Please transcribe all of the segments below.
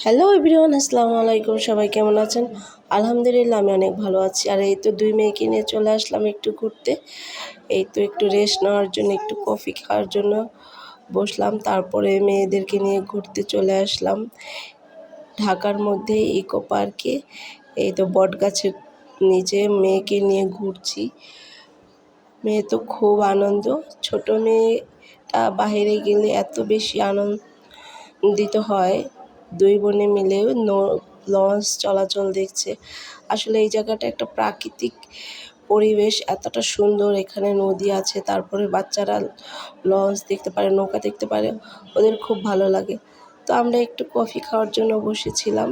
Hello everyone, আসসালামু আলাইকুম। সবাই কেমন আছেন? আলহামদুলিল্লাহ আমি অনেক ভালো আছি। আর এই তো দুই মেয়েকে নিয়ে চলে আসলাম একটু ঘুরতে। এই তো একটু রেস্ট নেওয়ার জন্য, একটু কফি খাওয়ার জন্য বসলাম। তারপরে মেয়েদেরকে নিয়ে ঘুরতে চলে আসলাম ঢাকার মধ্যে ইকো পার্কে। এই তো বটগাছের নিচে মেয়েকে নিয়ে ঘুরছি। মেয়ে তো খুব আনন্দ। ছোট মেয়েটা বাইরে গেলে এত বেশি আনন্দিত হয়। দুই বোনে মিলে লঞ্চ চলাচল দেখছে। আসলে এই জায়গাটা একটা প্রাকৃতিক পরিবেশ, এতটা সুন্দর। এখানে নদী আছে, তারপরে বাচ্চারা লঞ্চ দেখতে পারে, নৌকা দেখতে পারে, ওদের খুব ভালো লাগে। তো আমরা একটু কফি খাওয়ার জন্য বসেছিলাম,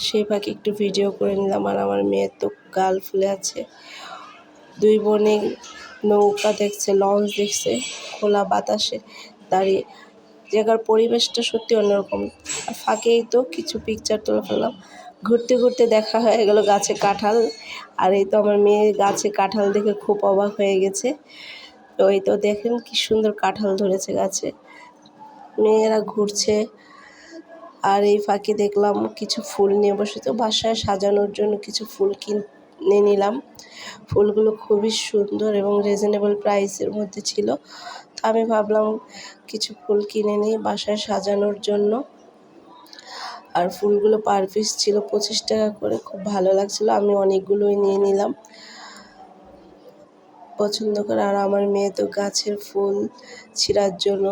সেই ফাঁকে একটু ভিডিও করে নিলাম। আর আমার মেয়ের তো গাল ফুলে আছে। দুই বোনে নৌকা দেখছে, লঞ্চ দেখছে, খোলা বাতাসে দাঁড়িয়ে। জায়গার পরিবেশটা সত্যি অন্যরকম। আর ফাঁকেই তো কিছু পিকচার তুলে ফেললাম। ঘুরতে ঘুরতে দেখা হয়ে গেল গাছে কাঁঠাল। আর এই তো আমার মেয়ে গাছে কাঁঠাল দেখে খুব অবাক হয়ে গেছে। তো এই তো দেখেন কি সুন্দর কাঁঠাল ধরেছে গাছে। মেয়েরা ঘুরছে। আর এই ফাঁকে দেখলাম কিছু ফুল নিয়ে বসে, তো বাসায় সাজানোর জন্য কিছু ফুল কিনে নিলাম। ফুলগুলো খুবই সুন্দর এবং রিজনেবল প্রাইসের মধ্যে ছিল। তো আমি ভাবলাম কিছু ফুল কিনে নিই বাসায় সাজানোর জন্য। আর ফুলগুলো পার পিস ছিল 25 টাকা করে, খুব ভালো লাগছিলো। আমি অনেকগুলোই নিয়ে নিলাম পছন্দ করে। আর আমার মেয়ে তো গাছের ফুল ছিঁড়ার জন্য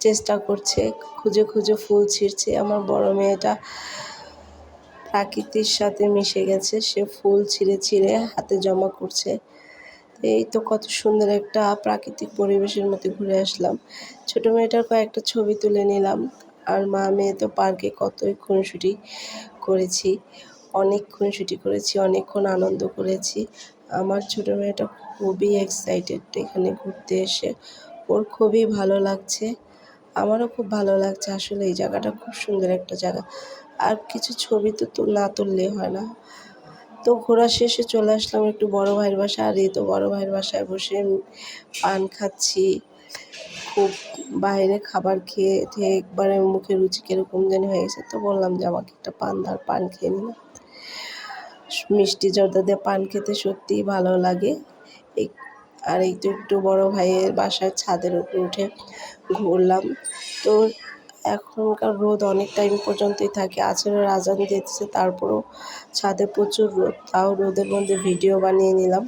চেষ্টা করছে, খুঁজে খুঁজে ফুল ছিঁড়ছে। আমার বড় মেয়েটা প্রকৃতির সাথে মিশে গেছে, সে ফুল ছিঁড়ে ছিঁড়ে হাতে জমা করছে। এই তো কত সুন্দর একটা প্রাকৃতিক পরিবেশের মধ্যে ঘুরে আসলাম। ছোটো মেয়েটার কয়েকটা ছবি তুলে নিলাম। আর মা মেয়ে তো পার্কে কতই খুনসুটি করেছি, অনেকক্ষণ আনন্দ করেছি। আমার ছোটো মেয়েটা খুবই এক্সাইটেড এখানে ঘুরতে এসে, ওর খুবই ভালো লাগছে, আমারও খুব ভালো লাগছে। আসলে এই জায়গাটা খুব সুন্দর একটা জায়গা। আর কিছু ছবি তো না তুললে হয় না। তো ঘোরা শেষে চলে আসলাম একটু বড় ভাইয়ের বাসায়। আর এই তো বড় ভাইয়ের বাসায় বসে পান খাচ্ছি। খুব বাইরে খাবার খেয়ে একবারে মুখে রুচি কীরকম জানি হয়ে গেছে। তো বললাম যে আমাকে একটা পান খেয়ে নিলাম। মিষ্টি জর্দা দিয়ে পান খেতে সত্যিই ভালো লাগে। আর এই তো একটু বড় ভাইয়ের বাসার ছাদের উপরে উঠে ঘুরলাম। তো এখনকার রোদ অনেক টাইম পর্যন্তই থাকে, আসরের আজান দিতেছে, তারপরেও ছাদে প্রচুর রোদ। তাও রোদের মধ্যে ভিডিও বানিয়ে নিলাম,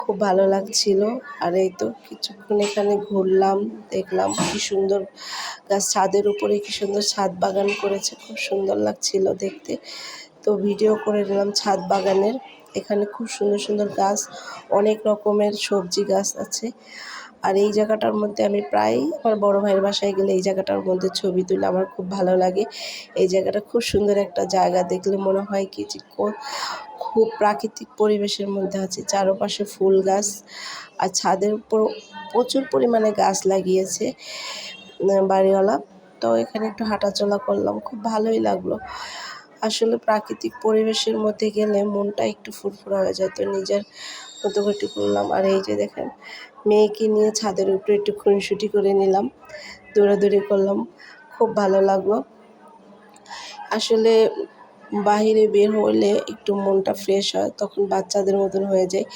খুব ভালো লাগছিল। আর এই তো কিছুক্ষণ এখানে ঘুরলাম, দেখলাম কি সুন্দর গাছ, ছাদের উপরে কি সুন্দর ছাদ বাগান করেছে, খুব সুন্দর লাগছিল দেখতে। তো ভিডিও করে নিলাম ছাদ বাগানের। এখানে খুব সুন্দর সুন্দর গাছ, অনেক রকমের সবজি গাছ আছে। আর এই জায়গাটার মধ্যে আমি প্রায় আমার বড় ভাইয়ের বাসায় গেলে এই জায়গাটার মধ্যে ছবি তুলে আমার খুব ভালো লাগে। এই জায়গাটা খুব সুন্দর একটা জায়গা, দেখলে মনে হয় কি যে খুব প্রাকৃতিক পরিবেশের মধ্যে আছে। চারপাশে ফুল গাছ, আর ছাদের উপর প্রচুর পরিমাণে গাছ লাগিয়েছে বাড়িওয়ালা। তো এখানে একটু হাঁটাচলা করলাম, খুব ভালোই লাগলো। আসলে প্রাকৃতিক পরিবেশের মধ্যে গেলে মনটা একটু ফুরফুরা হয়ে যায়। তো নিজের মতো একটু করলাম। আর এই যে দেখেন মেয়েকে নিয়ে ছাদের উপরে একটু খুনসুটি করে নিলাম, দৌড়াদৌড়ি করলাম, খুব ভালো লাগলো। আসলে বাহিরে বের হলে একটু মনটা ফ্রেশ হয়, তখন বাচ্চাদের মতন হয়ে যায়,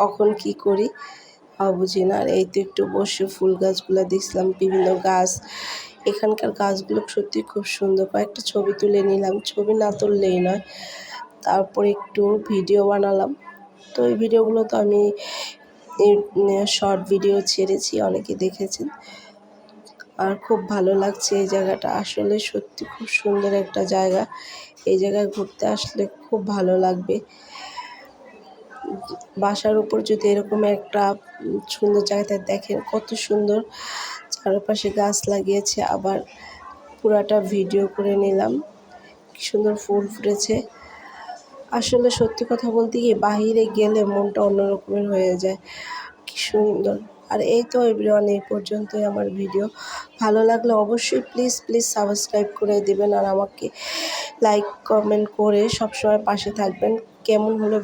কখন কী করি বুঝি না। আর এই তো একটু বসে ফুল গাছগুলো দেখছিলাম, বিভিন্ন গাছ। এখানকার গাছগুলো সত্যি খুব সুন্দর। কয়েকটা ছবি তুলে নিলাম, ছবি না তুললেই নয়। তারপর একটু ভিডিও বানালাম। তো এই ভিডিওগুলো তো আমি শর্ট ভিডিও ছেড়েছি, অনেকে দেখেছেন। আর খুব ভালো লাগছে এই জায়গাটা, আসলে সত্যি খুব সুন্দর একটা জায়গা। এই জায়গায় ঘুরতে আসলে খুব ভালো লাগবে। বাসার উপর যদি এরকম একটা সুন্দর জায়গাতে দেখেন, কত সুন্দর চারপাশে গাছ লাগিয়েছে। আবার পুরাটা ভিডিও করে নিলাম, কি সুন্দর ফুল ফুটেছে। আসলে সত্যি কথা বলতে কি, বাহিরে গেলে মনটা অন্যরকমের হয়ে যায়, কি সুন্দর। আর এই তো এভরিওয়ান, এই পর্যন্তই আমার ভিডিও। ভালো লাগলে অবশ্যই প্লিজ সাবস্ক্রাইব করে দেবেন, আর আমাকে লাইক কমেন্ট করে সবসময় পাশে থাকবেন। কেমন হলো